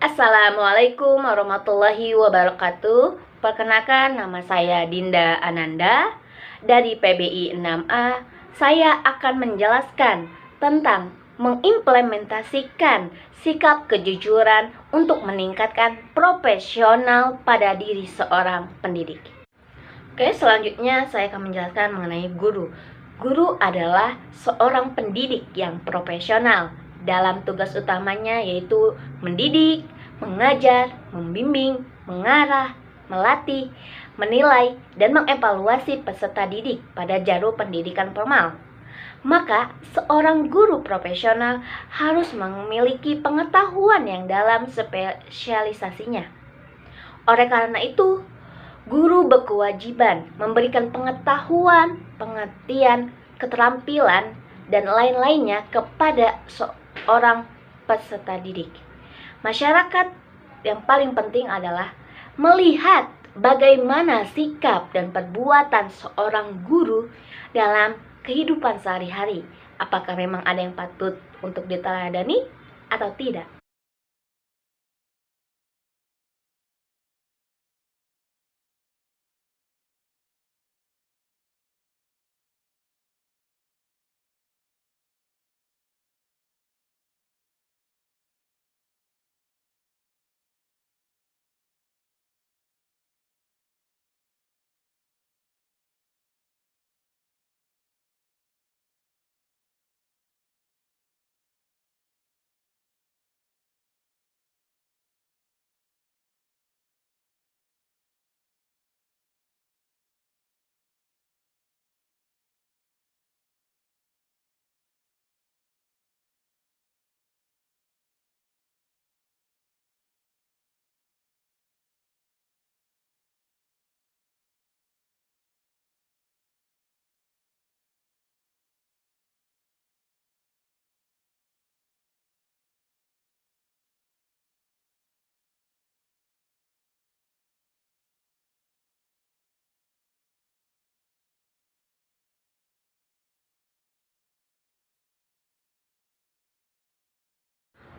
Assalamualaikum warahmatullahi wabarakatuh. Perkenalkan, nama saya Dinda Ananda dari PBI 6A. Saya akan menjelaskan tentang mengimplementasikan sikap kejujuran untuk meningkatkan profesional pada diri seorang pendidik. Oke, selanjutnya saya akan menjelaskan mengenai guru. Guru adalah seorang pendidik yang profesional. Dalam tugas utamanya yaitu mendidik, mengajar, membimbing, mengarah, melatih, menilai, dan mengevaluasi peserta didik pada jalur pendidikan formal. Maka, seorang guru profesional harus memiliki pengetahuan yang dalam spesialisasinya. Oleh karena itu, guru berkewajiban memberikan pengetahuan, pengertian, keterampilan, dan lain-lainnya kepada seorang peserta didik. Masyarakat yang paling penting adalah melihat bagaimana sikap dan perbuatan seorang guru dalam kehidupan sehari-hari. Apakah memang ada yang patut untuk diteladani atau tidak?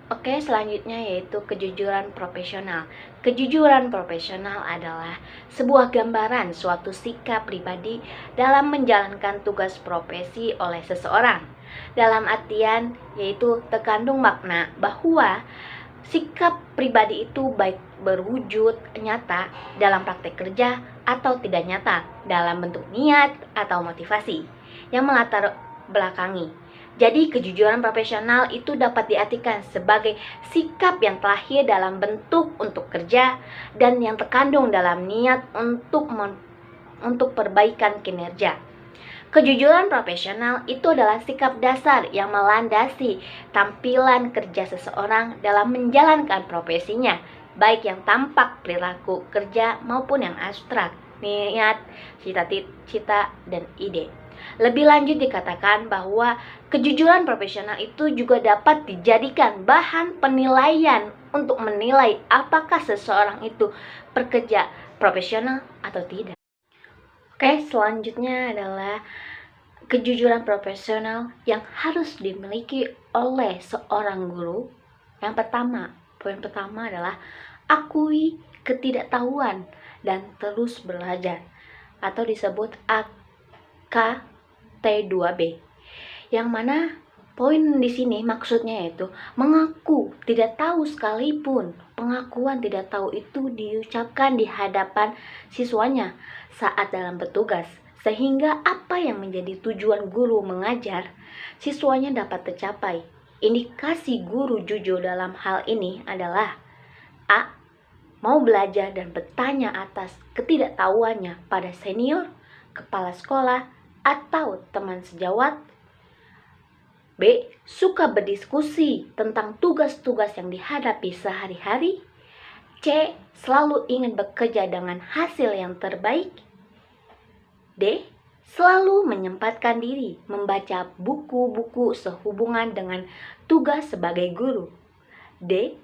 Oke, selanjutnya yaitu kejujuran profesional. Kejujuran profesional adalah sebuah gambaran suatu sikap pribadi dalam menjalankan tugas profesi oleh seseorang. Dalam artian yaitu terkandung makna bahwa sikap pribadi itu baik berwujud nyata dalam praktek kerja atau tidak nyata dalam bentuk niat atau motivasi yang melatar belakangi. Jadi kejujuran profesional itu dapat diartikan sebagai sikap yang terlahir dalam bentuk untuk kerja dan yang terkandung dalam niat untuk perbaikan kinerja. Kejujuran profesional itu adalah sikap dasar yang melandasi tampilan kerja seseorang dalam menjalankan profesinya, baik yang tampak perilaku kerja maupun yang abstrak, niat, cita-cita, dan ide. Lebih lanjut dikatakan bahwa kejujuran profesional itu juga dapat dijadikan bahan penilaian untuk menilai apakah seseorang itu bekerja profesional atau tidak. Oke, selanjutnya adalah kejujuran profesional yang harus dimiliki oleh seorang guru. Yang pertama, poin pertama adalah akui ketidaktahuan dan terus belajar, atau disebut KT2B. Yang mana poin di sini maksudnya yaitu mengaku tidak tahu sekalipun. Pengakuan tidak tahu itu diucapkan di hadapan siswanya saat dalam bertugas, sehingga apa yang menjadi tujuan guru mengajar, siswanya dapat tercapai. Indikasi guru jujur dalam hal ini adalah A. Mau belajar dan bertanya atas ketidaktahuannya pada senior, kepala sekolah, atau teman sejawat. B. Suka berdiskusi tentang tugas-tugas yang dihadapi sehari-hari. C. Selalu ingin bekerja dengan hasil yang terbaik. D. Selalu menyempatkan diri membaca buku-buku sehubungan dengan tugas sebagai guru. D.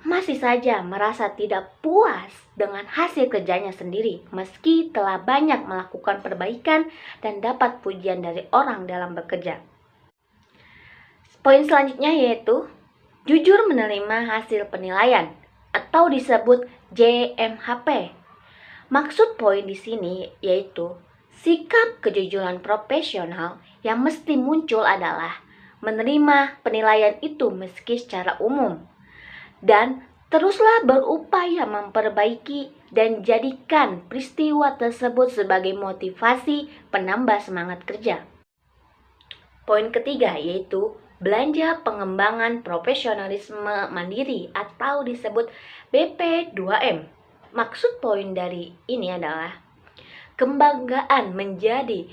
Masih saja merasa tidak puas dengan hasil kerjanya sendiri meski telah banyak melakukan perbaikan dan dapat pujian dari orang dalam bekerja. Poin selanjutnya yaitu jujur menerima hasil penilaian. atau disebut JMHP. Maksud poin di sini yaitu sikap kejujuran profesional yang mesti muncul adalah menerima penilaian itu meski secara umum dan teruslah berupaya memperbaiki dan jadikan peristiwa tersebut sebagai motivasi penambah semangat kerja. Poin ketiga yaitu belanja pengembangan profesionalisme mandiri atau disebut BP2M. Maksud poin dari ini adalah kebanggaan menjadi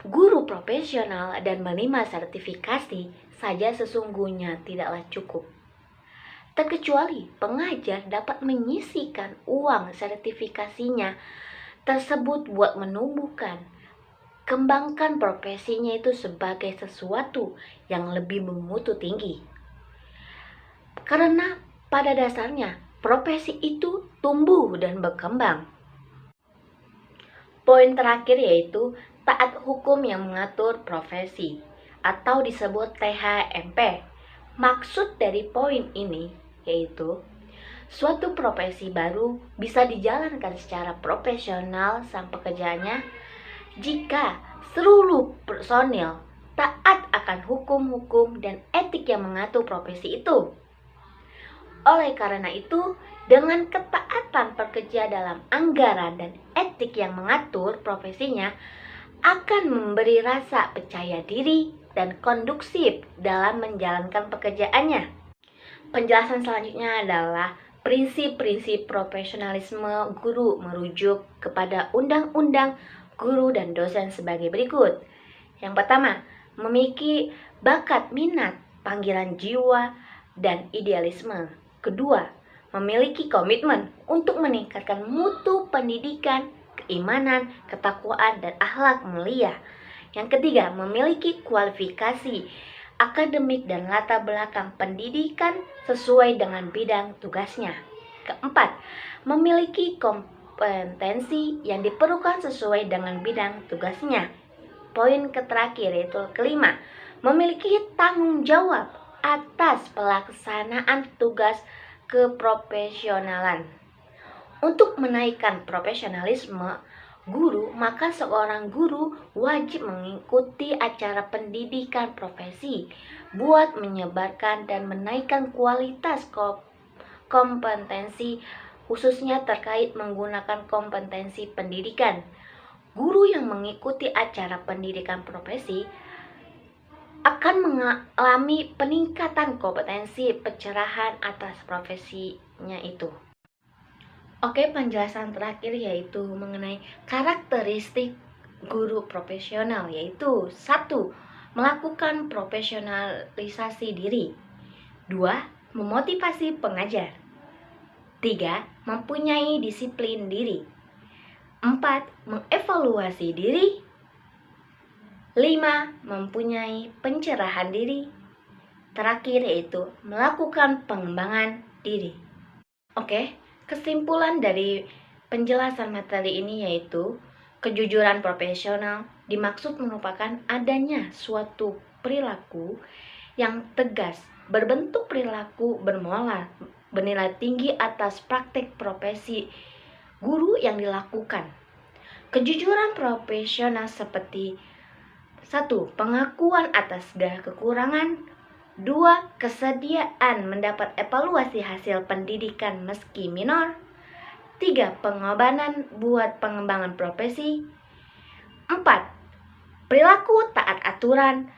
guru profesional dan menerima sertifikasi saja sesungguhnya tidaklah cukup. Terkecuali pengajar dapat menyisihkan uang sertifikasinya tersebut buat menumbuhkan kembangkan profesinya itu sebagai sesuatu yang lebih bermutu tinggi. Karena pada dasarnya profesi itu tumbuh dan berkembang. Poin terakhir yaitu taat hukum yang mengatur profesi atau disebut THMP. Maksud dari poin ini yaitu suatu profesi baru bisa dijalankan secara profesional sang pekerjaannya jika seluruh personil taat akan hukum-hukum dan etik yang mengatur profesi itu. Oleh karena itu, dengan ketaatan pekerja dalam anggaran dan etik yang mengatur profesinya akan memberi rasa percaya diri dan kondusif dalam menjalankan pekerjaannya. Penjelasan selanjutnya adalah prinsip-prinsip profesionalisme guru merujuk kepada Undang-Undang Guru dan Dosen sebagai berikut. Yang pertama, memiliki bakat minat, panggilan jiwa, dan idealisme. Kedua, memiliki komitmen untuk meningkatkan mutu pendidikan, keimanan, ketakwaan, dan akhlak mulia. Yang ketiga, memiliki kualifikasi akademik dan latar belakang pendidikan sesuai dengan bidang tugasnya. Keempat, memiliki kompetensi yang diperlukan sesuai dengan bidang tugasnya. Poin terakhir yaitu kelima, memiliki tanggung jawab atas pelaksanaan tugas keprofesionalan. Untuk menaikkan profesionalisme guru, maka seorang guru wajib mengikuti acara pendidikan profesi buat menyebarkan dan menaikkan kualitas kompetensi khususnya terkait menggunakan kompetensi pendidikan. Guru yang mengikuti acara pendidikan profesi akan mengalami peningkatan kompetensi pencerahan atas profesinya itu. Oke, penjelasan terakhir yaitu mengenai karakteristik guru profesional yaitu 1. Melakukan profesionalisasi diri. 2. Memotivasi pengajar. 3. Mempunyai disiplin diri. 4. Mengevaluasi diri. 5. Mempunyai pencerahan diri. Terakhir yaitu melakukan pengembangan diri. Oke, kesimpulan dari penjelasan materi ini yaitu kejujuran profesional dimaksud merupakan adanya suatu perilaku yang tegas, berbentuk perilaku bermoral, bernilai tinggi atas praktek profesi guru yang dilakukan. Kejujuran profesional seperti 1. Pengakuan atas segala kekurangan. 2. Kesediaan mendapat evaluasi hasil pendidikan meski minor. 3. Pengorbanan buat pengembangan profesi. 4. Perilaku taat aturan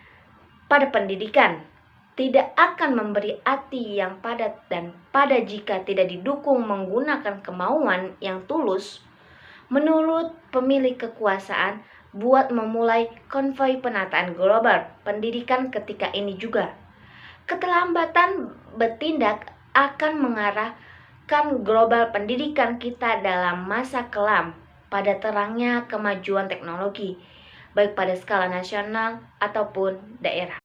pada pendidikan. Tidak akan memberi arti yang padat dan pada jika tidak didukung menggunakan kemauan yang tulus menurut pemilik kekuasaan buat memulai konvoi penataan global pendidikan ketika ini juga. Keterlambatan bertindak akan mengarahkan global pendidikan kita dalam masa kelam pada terangnya kemajuan teknologi, baik pada skala nasional ataupun daerah.